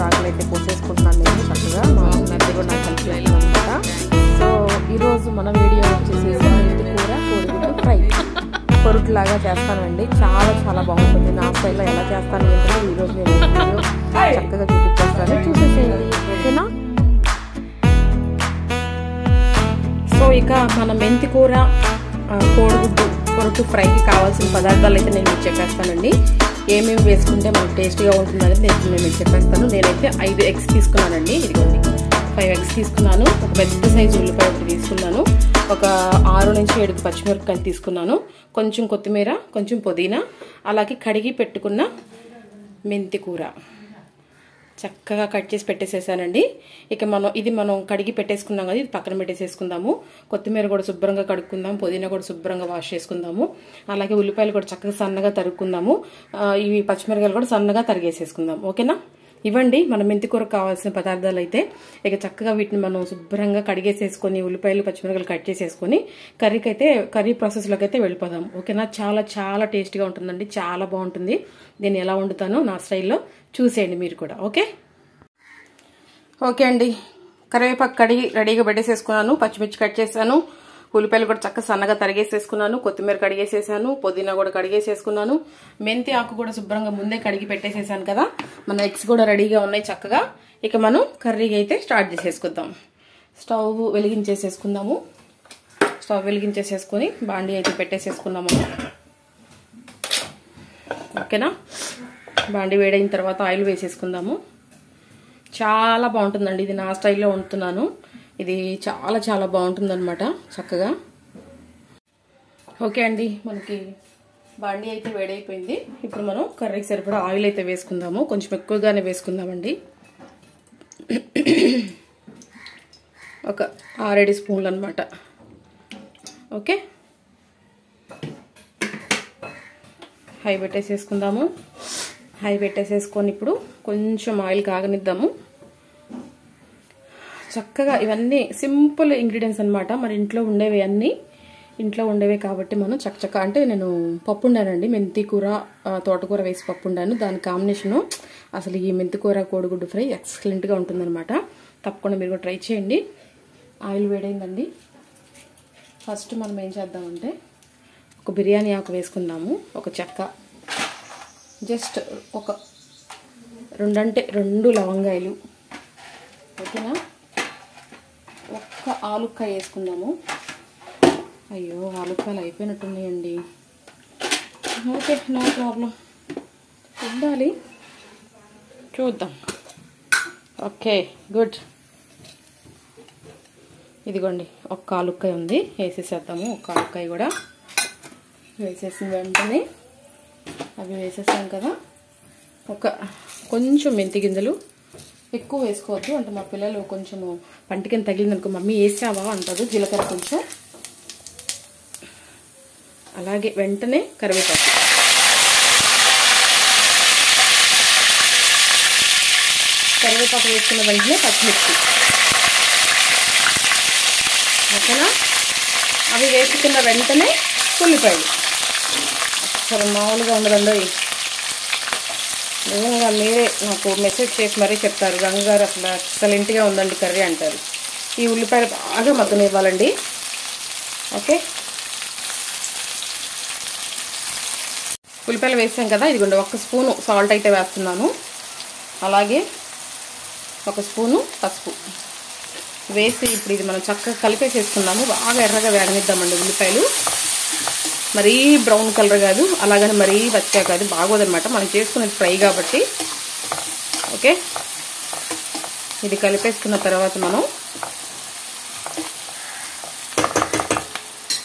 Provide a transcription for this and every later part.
ఆకులు అయితే పోసేసుకుంటున్నాను నేను చక్కగా. మా అన్నది కూడా నాకు హెల్ప్ చేయాలన్నమాట. సో ఈరోజు మన వీడియో వచ్చేసి మెంతి కూర కోడిగుడ్డు ఫ్రై పొరుట్లాగా చేస్తానండి. చాలా చాలా బాగుంటుంది. నా స్టైల్లో ఎలా చేస్తాను ఏంటంటే ఈరోజు నేను వీడియో చక్కగా చూపించేస్తాను, చూసేసేయండి ఓకేనా. సో ఇక మన మెంతి కూర కోడిగుడ్డు పొరుటు ఫ్రైకి కావాల్సిన పదార్థాలు అయితే నేను మీకు చెప్పేస్తానండి. ఏమేమి వేసుకుంటే మనకు టేస్టీగా ఉంటుందని నేను మీకు చెప్పేస్తాను. నేనైతే 5 ఎగ్స్ తీసుకున్నానండి. ఇదిగోండి 5 ఎగ్స్ తీసుకున్నాను. ఒక పెద్ద సైజు ఉల్లిపాయ ఒకటి తీసుకున్నాను. ఒక 6 నుంచి 7 పచ్చిమిరపకాయలు తీసుకున్నాను. కొంచెం కొత్తిమీర, కొంచెం పుదీనా, అలాగే కడిగి పెట్టుకున్న మెంతి కూర చక్కగా కట్ చేసి పెట్టేసేసానండి. ఇక మనం కడిగి పెట్టేసుకున్నాం కదా, ఇది పక్కన పెట్టేసేసుకుందాము. కొత్తిమీర కూడా శుభ్రంగా కడుక్కుందాము, పుదీనా కూడా శుభ్రంగా వాష్ చేసుకుందాము. అలాగే ఉల్లిపాయలు కూడా చక్కగా సన్నగా తరుక్కుందాము. ఇవి పచ్చిమిరకాయలు కూడా సన్నగా తరిగేసేసుకుందాం ఓకేనా. ఇవ్వండి మన మెంతి కూరకు కావాల్సిన పదార్థాలు అయితే. ఇక చక్కగా వీటిని మనం శుభ్రంగా కడిగేసేసుకొని ఉల్లిపాయలు పచ్చిమిరకాయలు కట్ చేసేసుకొని కర్రీ ప్రాసెస్లోకి అయితే వెళ్ళిపోదాం ఓకేనా. చాలా చాలా టేస్టీగా ఉంటుందండి, చాలా బాగుంటుంది. నేను ఎలా వండుతానో నా స్టైల్లో చూసేయండి మీరు కూడా ఓకే అండి. కరివేపాకు కడిగి రెడీగా పెట్టేసేసుకున్నాను, పచ్చిమిర్చి కట్ చేశాను, ఉల్లిపాయలు కూడా చక్కగా సన్నగా తరిగేసేసుకున్నాను, కొత్తిమీర కడిగేసేసాను, పుదీనా కూడా కడిగేసేసుకున్నాను, మెంతి ఆకు కూడా శుభ్రంగా ముందే కడిగి పెట్టేసేసాను కదా. మన ఎగ్స్ కూడా రెడీగా ఉన్నాయి చక్కగా. ఇక మనం కర్రీకి అయితే స్టార్ట్ చేసేసుకుందాం. స్టవ్ వెలిగించేసేసుకుందాము. స్టవ్ వెలిగించేసేసుకొని బాండీ అయితే పెట్టేసేసుకుందాము ఓకేనా. బాండీ వేడైన తర్వాత ఆయిల్ వేసేసుకుందాము. చాలా బాగుంటుందండి, ఇది నా స్టైల్లో వండుతున్నాను. ఇది చాలా చాలా బాగుంటుందన్నమాట చక్కగా. ఓకే అండి, మనకి బాండీ అయితే వేడైపోయింది. ఇప్పుడు మనం కర్రీకి సరిపడా ఆయిల్ అయితే వేసుకుందాము. కొంచెం ఎక్కువగానే వేసుకుందామండి. ఒక 6-7 స్పూన్లు అనమాట ఓకే. హై పెట్టేసేసుకుందాము. హై పెట్టేసేసుకొని ఇప్పుడు కొంచెం ఆయిల్ కాగనిద్దాము చక్కగా. ఇవన్నీ సింపుల్ ఇంగ్రీడియంట్స్ అనమాట, మన ఇంట్లో ఉండేవి అన్నీ ఇంట్లో ఉండేవే కాబట్టి మనం చక్కచక్క. అంటే నేను పప్పు ఉండానండి, మెంతి కూర తోటకూర వేసి పప్పు ఉండాను. దాని కాంబినేషను అసలు ఈ మెంతి కూర కోడిగుడ్డు ఫ్రై ఎక్సలెంట్గా ఉంటుందన్నమాట. తప్పకుండా మీరు కూడా ట్రై చేయండి. ఆయిల్ వేడైందండి. ఫస్ట్ మనం ఏం చేద్దామంటే ఒక బిర్యానీ ఆకు వేసుకుందాము, ఒక చెక్క, జస్ట్ ఒక 2 లవంగాయలు ఓకేనా. ఒక్క ఆలుక్కాయ వేసుకుందాము. అయ్యో ఆలుక్కాయలు అయిపోయినట్టున్నాయండి. ఓకే నో ప్రాబ్లం, ఉండాలి, చూద్దాం. Okay good. ఇదిగోండి ఒక్క ఆలుక్కాయ ఉంది, వేసేసేద్దాము. ఒక్క ఆలుక్కాయ కూడా వేసేసిన వెంటనే అవి వేసేసాం కదా. కొంచెం మెంతి గింజలు, ఎక్కువ వేసుకోవద్దు, అంటే మా పిల్లలు కొంచెము పంటికని తగిలిందనుకో మమ్మీ వేసావా అంటారు. జీలకర్ర కొంచెం, అలాగే వెంటనే కరివేపాకు. కరివేపాకు వేసుకున్న వెంటనే పచ్చిమిర్చి ఓకేనా. అవి వేసుకున్న వెంటనే ఉల్లిపాయలు. అసలు మామూలుగా ఉండదండి. నిజంగా మీరే నాకు మెసేజ్ చేసి మరీ చెప్తారు, గంగారు అసలు ఎక్సలెంట్గా ఉందండి కర్రీ అంటారు. ఈ ఉల్లిపాయలు బాగా మగ్గనివ్వాలండి ఓకే. ఉల్లిపాయలు వేసాం కదా, ఇదిగోండి 1 స్పూను సాల్ట్ అయితే వేస్తున్నాను. అలాగే 1 స్పూను పసుపు వేసి ఇప్పుడు ఇది మనం చక్కగా కలిపేసేసుకున్నాము. బాగా ఎర్రగా వేగనిద్దామండి. ఉల్లిపాయలు మరీ బ్రౌన్ కలర్ కాదు, అలాగని మరీ పచ్చిగా కాదు, బాగోదన్నమాట. మనం చేసుకునేది ఫ్రై కాబట్టి ఓకే. ఇది కలిపేసుకున్న తర్వాత మనం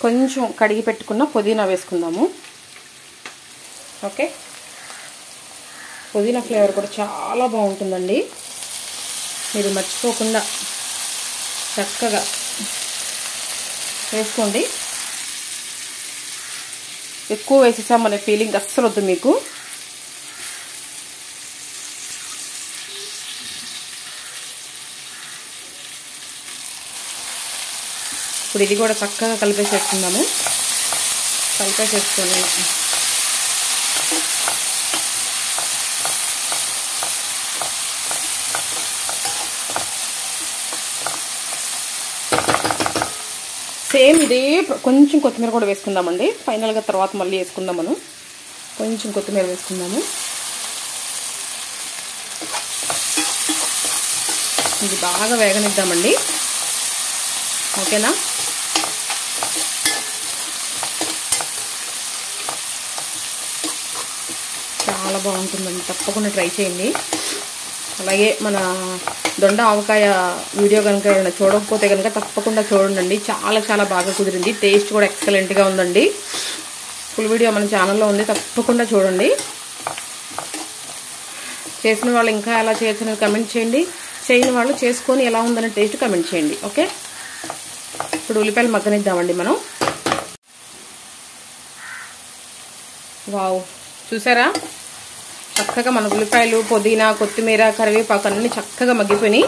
కొంచెం కడిగి పెట్టుకున్న పుదీనా వేసుకుందాము ఓకే. పుదీనా ఫ్లేవర్ కూడా చాలా బాగుంటుందండి, మీరు మర్చిపోకుండా చక్కగా వేసుకోండి. ఎక్కువ వేసేసామనే ఫీలింగ్ అస్సలు వద్దు మీకు. ఇప్పుడు ఇది కూడా చక్కగా కలిపేసేసుకుందాము. కలిపేసేసుకొని సేమ్ ఇదే కొంచెం కొత్తిమీర కూడా వేసుకుందామండి. ఫైనల్గా తర్వాత మళ్ళీ వేసుకుందాం. మనం కొంచెం కొత్తిమీర వేసుకుందాము. ఇది బాగా వేగనిద్దామండి. ఓకేనా? చాలా బాగుంటుందండి, తప్పకుండా ట్రై చేయండి. అలాగే మన దొండ ఆవకాయ వీడియో కనుక ఏమైనా చూడకపోతే కనుక తప్పకుండా చూడండి. చాలా చాలా బాగా కుదిరింది. టేస్ట్ కూడా ఎక్సలెంట్గా ఉందండి. ఫుల్ వీడియో మన ఛానల్లో ఉంది, తప్పకుండా చూడండి. చేసిన వాళ్ళు ఇంకా ఎలా చేయొచ్చని కమెంట్ చేయండి. చేయని వాళ్ళు చేసుకొని ఎలా ఉందనే టేస్ట్ కమెంట్ చేయండి. ఓకే, ఇప్పుడు ఉల్లిపాయలు మగ్గనిద్దామండి మనం. వావ్, చూసారా చక్కగా మన ఉల్లిపాయలు, పుదీనా, కొత్తిమీర, కరివేపాకు అన్నీ చక్కగా మగ్గిపోయినాయి.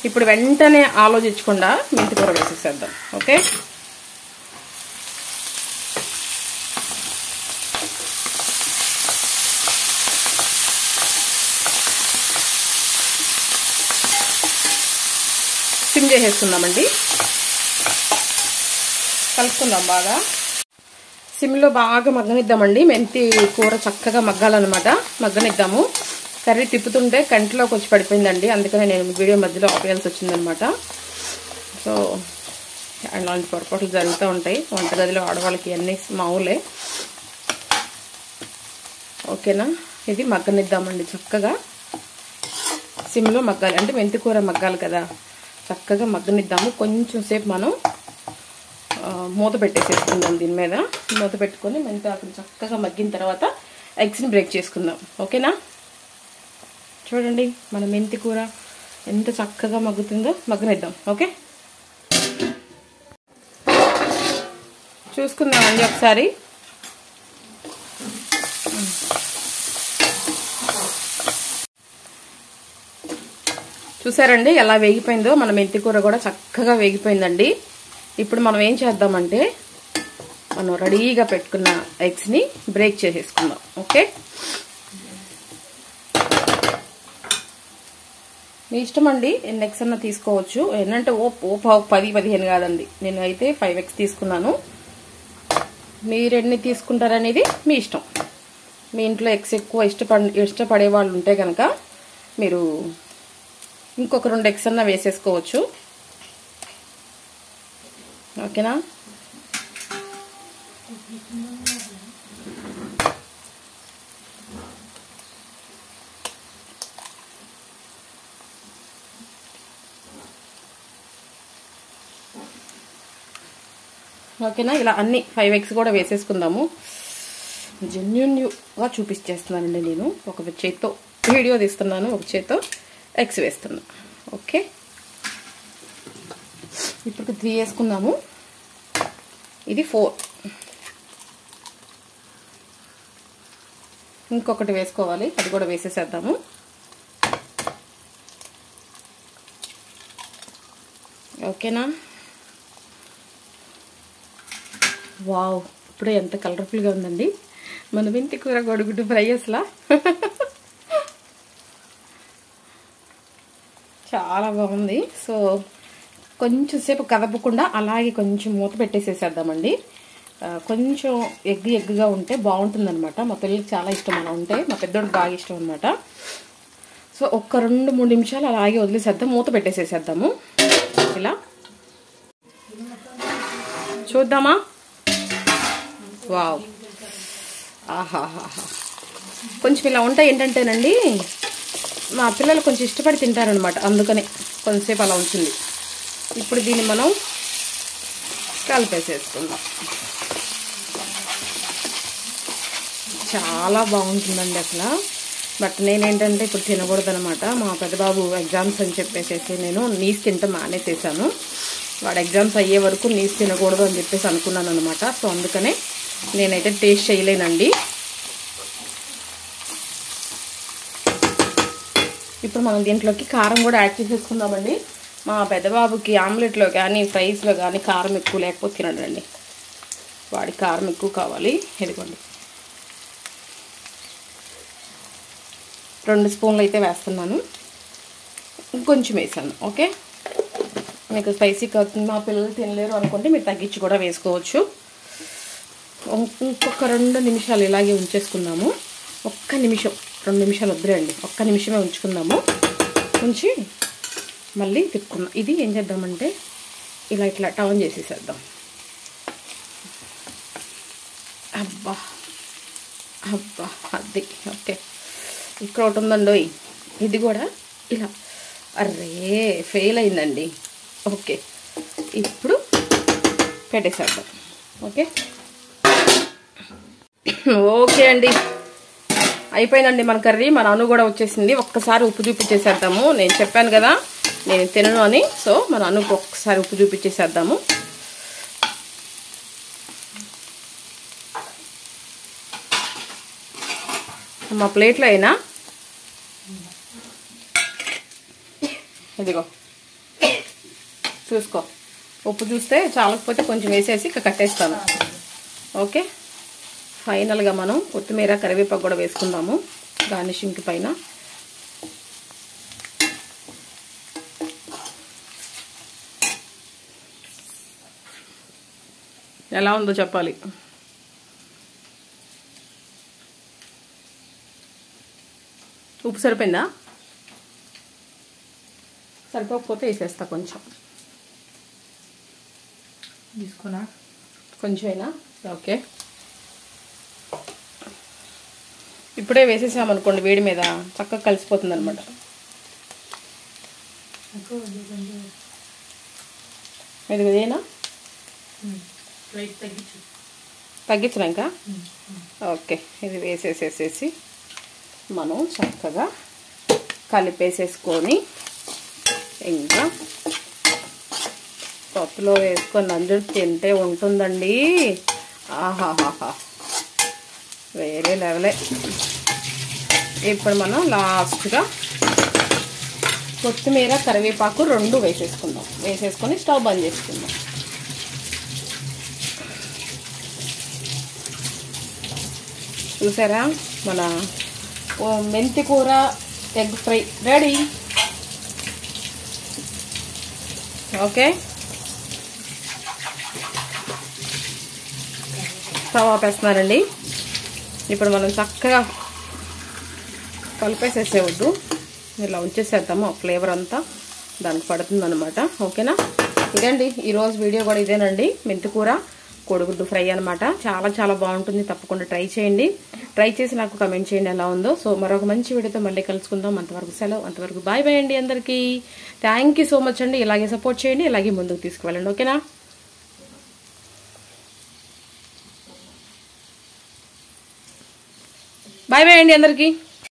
ఇప్పుడు వెంటనే ఆలోచించకుండా మెంతికూర వేసేసేద్దాం. Okay, SIM చేసేసుకుందామండి. కలుపుకుందాం బాగా. సిమ్లో బాగా మగ్గనిద్దామండి. మెంతి కూర చక్కగా మగ్గాలన్నమాట. మగ్గనిద్దాము. కర్రీ తిప్పుతుంటే కంటిలోకి వచ్చి పడిపోయిందండి, అందుకనే నేను వీడియో మధ్యలో ఆపేయాల్సి వచ్చిందనమాట. సో అలాంటి పొరపాట్లు జరుగుతూ ఉంటాయి వంటగదిలో, ఆడవాళ్ళకి అన్నీ మామూలే. ఓకేనా? ఇది మగ్గనిద్దామండి చక్కగా. సిమ్లో మగ్గాలి, అంటే మెంతి కూర మగ్గాలి కదా, చక్కగా మగ్గనిద్దాము. కొంచెం సేపు మనం మూత పెట్టేసేసుకుందాం. దీని మీద మూత పెట్టుకొని మెంతి ఆకులు చక్కగా మగ్గిన తర్వాత ఎగ్స్ని బ్రేక్ చేసుకుందాం. ఓకేనా? చూడండి మన మెంతి కూర ఎంత చక్కగా మగ్గుతుందో. మగ్గనిద్దాం. ఓకే, చూసుకుందామండి ఒకసారి. చూసారండి ఎలా వేగిపోయిందో. మన మెంతి కూర కూడా చక్కగా వేగిపోయిందండి. ఇప్పుడు మనం ఏం చేద్దామంటే మనం రెడీగా పెట్టుకున్న ఎగ్స్ని బ్రేక్ చేసేసుకుందాం. ఓకే, మీ ఇష్టం అండి, ఎన్ని ఎగ్స్ అన్నా తీసుకోవచ్చు. ఏంటంటే ఓ 10-15 కాదండి, నేను అయితే 5 ఎగ్స్ తీసుకున్నాను. మీరు ఎన్ని తీసుకుంటారనేది మీ ఇష్టం. మీ ఇంట్లో ఎగ్స్ ఎక్కువ ఇష్టపడే వాళ్ళు ఉంటే కనుక మీరు ఇంకొక 2 ఎగ్స్ అన్నా వేసేసుకోవచ్చు. ఓకేనా? ఓకేనా? ఇలా అన్ని 5 ఎగ్స్ కూడా వేసేసుకుందాము. జెన్యూన్గా చూపించేస్తున్నానండి నేను. ఒక చేత్తో వీడియో తీస్తున్నాను, ఒక చేత్తో ఎగ్స్ వేస్తున్నా. ఓకే, ఇప్పుడు 3 వేసుకుందాము. ఇది 4. ఇంకొకటి వేసుకోవాలి, అది కూడా వేసేసేద్దాము. ఓకేనా? వావ్, ఇప్పుడే ఎంత కలర్ఫుల్గా ఉందండి మన మెంతి కూర కోడిగుడ్డు ఫ్రై. అసలు చాలా బాగుంది. సో కొంచెం సేపు కదపకుండా అలాగే కొంచెం మూత పెట్టేసేసేద్దామండి. కొంచెం ఎగ్గుగా ఉంటే బాగుంటుంది అనమాట. మా పిల్లలకి చాలా ఇష్టం అలా ఉంటే, మా పెద్దోడికి బాగా ఇష్టం అనమాట. సో ఒక్క 2-3 నిమిషాలు అలాగే వదిలేసేద్దాం, మూత పెట్టేసేసేద్దాము. ఇలా చూద్దామా? వావ్, ఆహాహా. కొంచెం ఇలా ఉంటాయి ఏంటంటేనండి, మా పిల్లలు కొంచెం ఇష్టపడి తింటారనమాట, అందుకని కొంచెంసేపు అలా ఉంటుంది. ఇప్పుడు దీన్ని మనం కలిపేసేసుకుందాం. చాలా బాగుంటుందండి అసలు. బట్ నేనేంటంటే ఇప్పుడు తినకూడదు అనమాట. మా పెద్దబాబు ఎగ్జామ్స్ అని చెప్పేసి నేను నీస్ తింటే మానేసేసాను. వాడు ఎగ్జామ్స్ అయ్యే వరకు నీస్ తినకూడదు అని చెప్పేసి అనుకున్నాను అనమాట. సో అందుకనే నేనైతే టేస్ట్ చేయలేనండి. ఇప్పుడు మనం దీంట్లోకి కారం కూడా యాడ్ చేసేసుకుందామండి. మా పెద్దబాబుకి ఆమ్లెట్లో కానీ ఫ్రైస్లో కానీ కారం ఎక్కువ లేకపోతే తినడండి, వాడికి కారం ఎక్కువ కావాలి. ఇదిగోండి 2 స్పూన్లు అయితే వేస్తున్నాను, ఇంకొంచెం వేసాను. ఓకే, మీకు స్పైసీ మా పిల్లలు తినలేరు అనుకుంటే మీరు తగ్గించి కూడా వేసుకోవచ్చు. ఇంకొక 2 నిమిషాలు ఇలాగే ఉంచేసుకుందాము. 1 నిమిషం, 2 నిమిషాలు వద్దులేండి, 1 నిమిషమే ఉంచుకుందాము. ఉంచి మళ్ళీ తిప్పుకుందాం. ఇది ఏం చేద్దామంటే ఇట్లా టర్న్ చేసేసేద్దాం. అబ్బా అబ్బా అది ఓకే. ఇక్కడ ఒకటి ఉందండి, ఇది కూడా ఇలా. అర్రే ఫెయిల్ అయిందండి. ఓకే, ఇప్పుడు పెట్టేసేద్దాం. ఓకే ఓకే అండి, అయిపోయిందండి మన కర్రీ. మన అను కూడా వచ్చేసింది. ఒక్కసారి ఉప్పు చూపించేసేద్దాము. నేను చెప్పాను కదా నేను తినను అని, సో మన అనుకు ఒక్కసారి ఉప్పు చూపించేసేద్దాము. మా ప్లేట్లో అయినా ఇదిగో చూసుకో, ఉప్పు చూస్తే చాలకపోతే కొంచెం వేసేసి కట్టేస్తాను. ఓకే, ఫైనల్గా మనం కొత్తిమీర కరివేపాకు కూడా వేసుకుందాము గార్నిషింగ్ పైన. ఎలా ఉందో చెప్పాలి. ఉప్పు సరిపోయిందా? సరిపోకపోతే వేసేస్తా కొంచెం. తీసుకున్నా కొంచెమైనా ఓకే. ఇప్పుడే వేసేసామనుకోండి వేడి మీద చక్కగా కలిసిపోతుంది అనమాట. ఇది ఇదేనా? తగ్గించిన ఇంకా ఓకే. ఇది వేసేసేసేసి మనం చక్కగా కలిపేసేసుకొని ఇంకా పప్పులో వేసుకొని నంజు తింటే ఉంటుందండి. ఆహాహాహా, వేరే లెవెలే. ఇప్పుడు మనం లాస్ట్గా కొత్తిమీర కరివేపాకు 2 వేసేసుకుందాం. వేసేసుకొని స్టవ్ బంద్ చేసుకుందాం. చూసారా మన మెంతి కూర egg fry ready. Okay, stove ఆపేస్తున్నారండి. ఇప్పుడు మనం చక్కగా కలిపేసేసేవద్దు, ఇలా ఉంచేసేద్దాము. ఫ్లేవర్ అంతా దానికి పడుతుంది అనమాట. ఓకేనా? ఇదండి ఈరోజు వీడియో కూడా ఇదేనండి. మెంతికూర కోడిగుడ్డు ఫ్రై అనమాట. చాలా చాలా బాగుంటుంది. తప్పకుండా ట్రై చేయండి. ట్రై చేసి నాకు కమెంట్ చేయండి ఎలా ఉందో. సో మరొక మంచి వీడియోతో మళ్ళీ కలుసుకుందాం. అంతవరకు సెలవు. అంతవరకు బాయ్ బాయ్ అండి అందరికీ. థ్యాంక్ యూ సో మచ్ అండి. ఇలాగే సపోర్ట్ చేయండి, ఇలాగే ముందుకు తీసుకువెళ్ళండి. ఓకేనా? బాయ్ బాయ్ అండి అందరికీ.